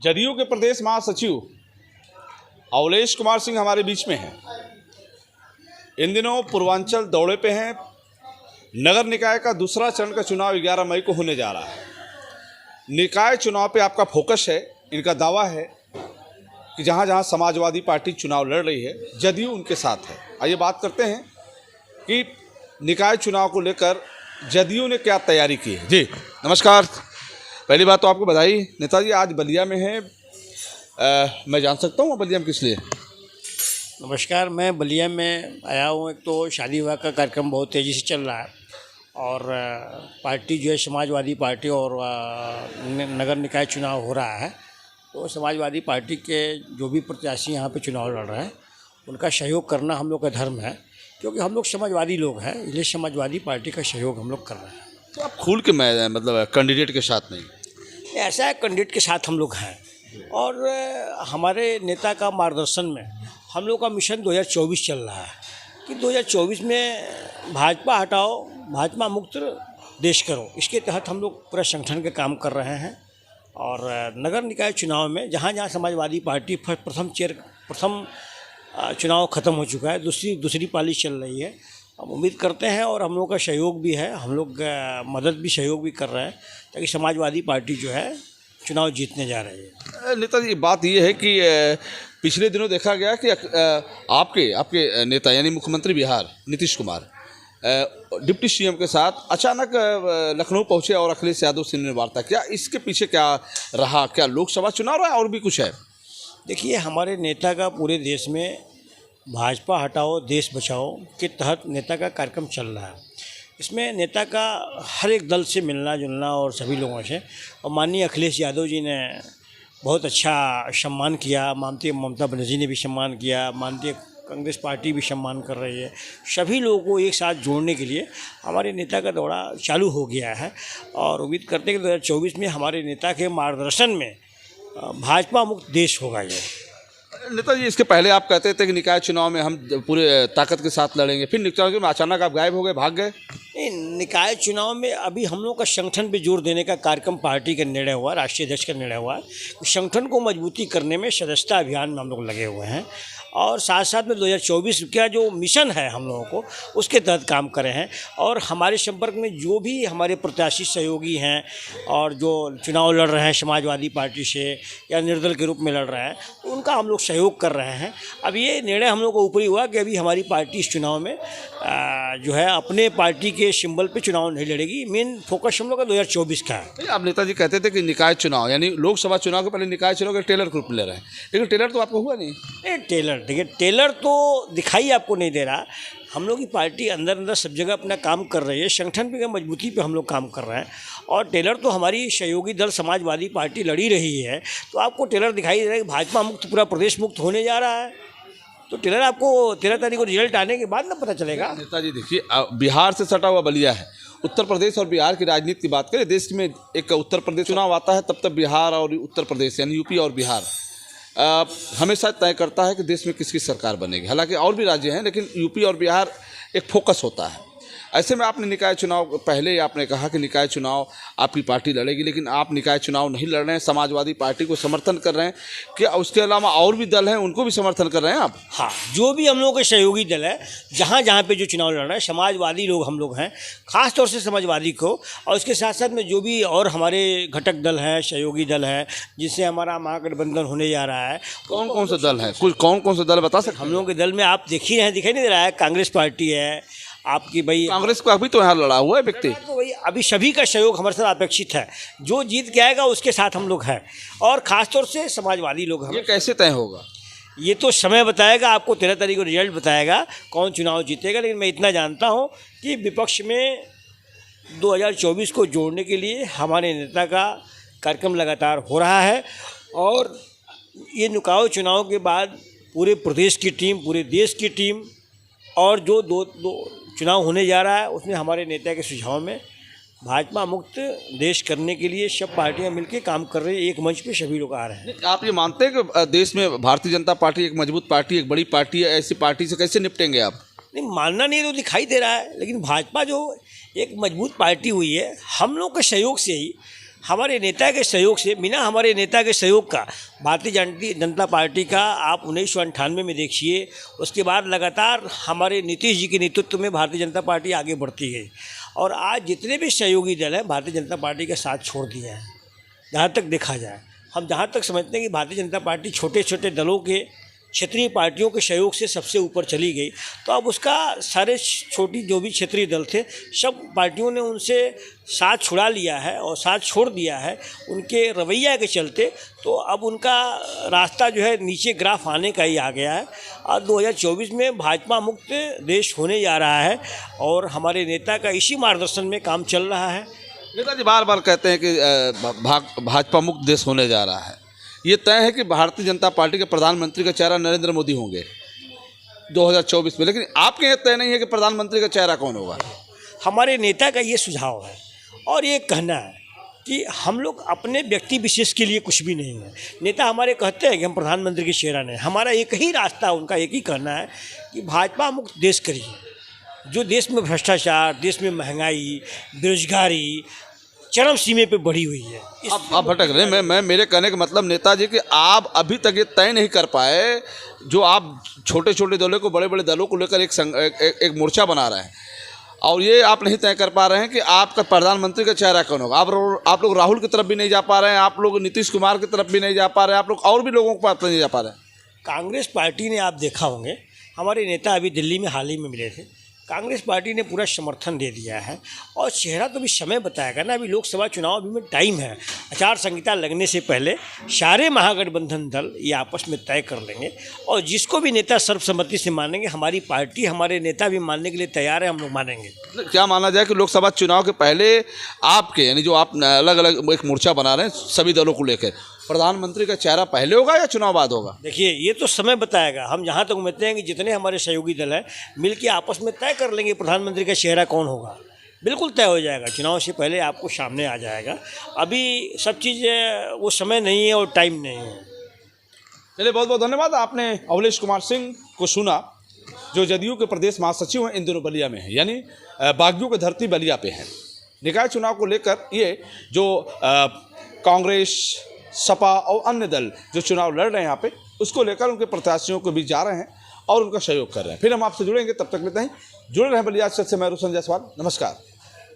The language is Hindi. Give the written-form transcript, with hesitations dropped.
जदयू के प्रदेश महासचिव अवलेश कुमार सिंह हमारे बीच में हैं। इन दिनों पूर्वांचल दौरे पे हैं। नगर निकाय का दूसरा चरण का चुनाव 11 मई को होने जा रहा है। निकाय चुनाव पे आपका फोकस है। इनका दावा है कि जहाँ जहाँ समाजवादी पार्टी चुनाव लड़ रही है, जदयू उनके साथ है। आइए बात करते हैं कि निकाय चुनाव को लेकर जदयू ने क्या तैयारी की है। जी नमस्कार। पहली बात तो आपको बधाई नेताजी, आज बलिया में है। मैं जान सकता हूँ बलिया में किस लिए? नमस्कार, मैं बलिया में आया हूँ। एक तो शादी विवाह का कार्यक्रम बहुत तेज़ी से चल रहा है और पार्टी जो है समाजवादी पार्टी और नगर निकाय चुनाव हो रहा है, तो समाजवादी पार्टी के जो भी प्रत्याशी यहाँ पे चुनाव लड़ रहे हैं उनका सहयोग करना हम लोग का धर्म है, क्योंकि हम लोग समाजवादी लोग हैं, इसलिए समाजवादी पार्टी का सहयोग हम लोग कर रहे हैं। तो आप खुल के मैं मतलब कैंडिडेट के साथ नहीं? ऐसा है, कैंडिडेट के साथ हम लोग हैं और हमारे नेता का मार्गदर्शन में हम लोग का मिशन 2024 चल रहा है कि 2024 में भाजपा हटाओ, भाजपा मुक्त देश करो। इसके तहत हम लोग पूरा संगठन के काम कर रहे हैं और नगर निकाय चुनाव में जहाँ जहाँ समाजवादी पार्टी प्रथम चुनाव ख़त्म हो चुका है, दूसरी पाली चल रही है। हम उम्मीद करते हैं और हम लोग का सहयोग भी है, हम लोग मदद भी सहयोग भी कर रहे हैं ताकि समाजवादी पार्टी जो है चुनाव जीतने जा रही है। नेताजी, बात ये है कि पिछले दिनों देखा गया कि आपके नेता यानी मुख्यमंत्री बिहार नीतीश कुमार डिप्टी सीएम के साथ अचानक लखनऊ पहुंचे और अखिलेश यादव से ने वार्ता किया। इसके पीछे क्या रहा? क्या लोकसभा चुनाव रहा और भी कुछ है? देखिए, हमारे नेता का पूरे देश में भाजपा हटाओ देश बचाओ के तहत नेता का कार्यक्रम चल रहा है। इसमें नेता का हर एक दल से मिलना जुलना और सभी लोगों से, और माननीय अखिलेश यादव जी ने बहुत अच्छा सम्मान किया, माननीय ममता बनर्जी ने भी सम्मान किया, माननीय कांग्रेस पार्टी भी सम्मान कर रही है। सभी लोगों को एक साथ जोड़ने के लिए हमारे नेता का दौरा चालू हो गया है और उम्मीद करते हैं कि 2024 में हमारे नेता के मार्गदर्शन में भाजपा मुक्त देश होगा। ये नेताजी, इसके पहले आप कहते थे कि निकाय चुनाव में हम पूरे ताकत के साथ लड़ेंगे, फिर निकाय चुनाव में अचानक आप गायब हो गए, भाग गए। निकाय चुनाव में अभी हम लोग का संगठन पे जोर देने का कार्यक्रम पार्टी का निर्णय हुआ, राष्ट्रीय अध्यक्ष का निर्णय हुआ। संगठन को मजबूती करने में सदस्यता अभियान में हम लोग लगे हुए हैं और साथ साथ में 2024 का जो मिशन है हम लोगों को उसके तहत काम कर रहे हैं। और हमारे संपर्क में जो भी हमारे प्रत्याशी सहयोगी हैं और जो चुनाव लड़ रहे हैं समाजवादी पार्टी से या निर्दल के रूप में लड़ रहे हैं, तो उनका हम लोग सहयोग कर रहे हैं। अब ये निर्णय हम लोग को ऊपरी हुआ कि अभी हमारी पार्टी इस चुनाव में जो है अपने पार्टी के सिंबल पे चुनाव नहीं लड़ेगी। मेन फोकस हम लोग का 2024 का है। आप नेताजी कहते थे कि निकाय चुनाव यानी लोकसभा चुनाव के पहले निकाय चुनाव के टेलर ग्रुप ले रहे हैं, लेकिन टेलर तो आपको हुआ नहीं। टेलर देखिए, टेलर तो दिखाई आपको नहीं दे रहा। हम लोग की पार्टी अंदर अंदर सब जगह अपना काम कर रही है, संगठन पे मजबूती पे हम लोग काम कर रहे हैं और टेलर तो हमारी सहयोगी दल समाजवादी पार्टी लड़ी रही है। तो आपको टेलर दिखाई दे रहा है कि भाजपा मुक्त पूरा प्रदेश मुक्त होने जा रहा है, तो टेलर आपको 13 तारीख को रिजल्ट आने के बाद ना पता चलेगा। नेताजी देखिए, बिहार से सटा हुआ बलिया है। उत्तर प्रदेश और बिहार की राजनीति की बात करें, देश में एक उत्तर प्रदेश चुनाव आता है तब बिहार और उत्तर प्रदेश यानी यूपी और बिहार हमेशा तय करता है कि देश में किसकी सरकार बनेगी। हालांकि और भी राज्य हैं, लेकिन यूपी और बिहार एक फोकस होता है। ऐसे में आपने निकाय चुनाव पहले ही आपने कहा कि निकाय चुनाव आपकी पार्टी लड़ेगी, लेकिन आप निकाय चुनाव नहीं लड़ रहे हैं, समाजवादी पार्टी को समर्थन कर रहे हैं। क्या उसके अलावा और भी दल हैं उनको भी समर्थन कर रहे हैं आप? हाँ, जो भी हम लोग के सहयोगी दल है, जहाँ जहाँ पे जो चुनाव लड़ रहे हैं समाजवादी लोग हम लोग हैं, ख़ास तौर से समाजवादी को, और उसके साथ साथ में जो भी और हमारे घटक दल हैं, सहयोगी दल हैं, जिससे हमारा महागठबंधन होने जा रहा है। कौन कौन से दल हैं? कुछ कौन कौन से दल बता सकते? हम लोगों के दल में आप देख ही रहे हैं, दिखाई नहीं दे रहा है, कांग्रेस पार्टी है आपकी। भाई कांग्रेस को अभी तो यहाँ लड़ा हुआ है व्यक्ति, तो वही अभी सभी का सहयोग हमारे साथ अपेक्षित है। जो जीत के आएगा उसके साथ हम लोग हैं और ख़ासतौर से समाजवादी लोग हैं। ये कैसे तय होगा? ये तो समय बताएगा, आपको 13 तारीख को रिजल्ट बताएगा कौन चुनाव जीतेगा। लेकिन मैं इतना जानता हूँ कि विपक्ष में 2024 को जोड़ने के लिए हमारे नेता का कार्यक्रम लगातार हो रहा है और ये निकाय चुनाव के बाद पूरे प्रदेश की टीम, पूरे देश की टीम और जो दो चुनाव होने जा रहा है उसमें हमारे नेता के सुझाव में भाजपा मुक्त देश करने के लिए सब पार्टियां मिलकर काम कर रही है। एक मंच पे सभी लोग आ रहे हैं। आप ये मानते हैं कि देश में भारतीय जनता पार्टी एक मजबूत पार्टी, एक बड़ी पार्टी है, ऐसी पार्टी से कैसे निपटेंगे आप? नहीं, मानना नहीं तो दिखाई दे रहा है, लेकिन भाजपा जो एक मजबूत पार्टी हुई है, हम लोग के सहयोग से ही हमारे नेता के सहयोग से, बिना हमारे नेता के सहयोग का भारतीय जनता पार्टी का आप 1998 में देखिए, उसके बाद लगातार हमारे नीतीश जी के नेतृत्व में भारतीय जनता पार्टी आगे बढ़ती गई और आज जितने भी सहयोगी दल हैं भारतीय जनता पार्टी का साथ छोड़ दिया है। जहाँ तक देखा जाए, हम जहाँ तक समझते हैं कि भारतीय जनता पार्टी छोटे छोटे दलों के, क्षेत्रीय पार्टियों के सहयोग से सबसे ऊपर चली गई, तो अब उसका सारे छोटी जो भी क्षेत्रीय दल थे सब पार्टियों ने उनसे साथ छुड़ा लिया है और साथ छोड़ दिया है उनके रवैया के चलते। तो अब उनका रास्ता जो है नीचे ग्राफ आने का ही आ गया है और 2024 में भाजपा मुक्त देश होने जा रहा है और हमारे नेता का इसी मार्गदर्शन में काम चल रहा है। नेताजी बार बार कहते हैं कि भाजपा मुक्त देश होने जा रहा है। ये तय है कि भारतीय जनता पार्टी के प्रधानमंत्री का चेहरा नरेंद्र मोदी होंगे 2024 में, लेकिन आपके यहाँ तय नहीं है कि प्रधानमंत्री का चेहरा कौन होगा। हमारे नेता का ये सुझाव है और ये कहना है कि हम लोग अपने व्यक्ति विशेष के लिए कुछ भी नहीं है। नेता हमारे कहते हैं कि हम प्रधानमंत्री के चेहरा नहीं, हमारा एक ही रास्ता, उनका एक ही कहना है कि भाजपा मुक्त देश करिए। जो देश में भ्रष्टाचार, देश में महंगाई, बेरोजगारी चरम सीमे पे बढ़ी हुई है। आप भटक रहे हैं। मैं मेरे कहने का मतलब नेताजी कि आप अभी तक ये तय नहीं कर पाए, जो आप छोटे छोटे दलों को बड़े बड़े दलों को लेकर एक मोर्चा बना रहे हैं और ये आप नहीं तय कर पा रहे हैं कि आपका प्रधानमंत्री का चेहरा कौन होगा। आप लोग राहुल की तरफ भी नहीं जा पा रहे हैं, आप लोग नीतीश कुमार की तरफ भी नहीं जा पा रहे हैं, आप लोग और भी लोगों के पास नहीं जा पा रहे हैं। कांग्रेस पार्टी ने, आप देखा होंगे, हमारे नेता अभी दिल्ली में हाल ही में मिले थे, कांग्रेस पार्टी ने पूरा समर्थन दे दिया है और चेहरा तो भी समय बताएगा ना। अभी लोकसभा चुनाव अभी में टाइम है, आचार संहिता लगने से पहले सारे महागठबंधन दल ये आपस में तय कर लेंगे और जिसको भी नेता सर्वसम्मति से मानेंगे, हमारी पार्टी, हमारे नेता भी मानने के लिए तैयार है, हम लोग मानेंगे। क्या माना जाए कि लोकसभा चुनाव के पहले आपके, यानी जो आप अलग अलग एक मोर्चा बना रहे हैं सभी दलों को लेकर, प्रधानमंत्री का चेहरा पहले होगा या चुनाव बाद होगा? देखिए, ये तो समय बताएगा। हम जहाँ तक उम्मीद हैं कि जितने हमारे सहयोगी दल हैं मिल के आपस में तय कर लेंगे प्रधानमंत्री का चेहरा कौन होगा। बिल्कुल तय हो जाएगा, चुनाव से पहले आपको सामने आ जाएगा। अभी सब चीज़ वो समय नहीं है और टाइम नहीं है। चलिए, बहुत बहुत धन्यवाद। आपने अवलेश कुमार सिंह को सुना, जो जदयू के प्रदेश महासचिव हैं, इन दिनों बलिया में हैं, यानी बागियों की धरती बलिया पे है। निकाय चुनाव को लेकर ये जो कांग्रेस, सपा और अन्य दल जो चुनाव लड़ रहे हैं यहाँ पे, उसको लेकर उनके प्रत्याशियों को भी जा रहे हैं और उनका सहयोग कर रहे हैं। फिर हम आपसे जुड़ेंगे, तब तक लेते हैं, जुड़े रहें बलिया से। मैं रोशन जायसवाल, नमस्कार।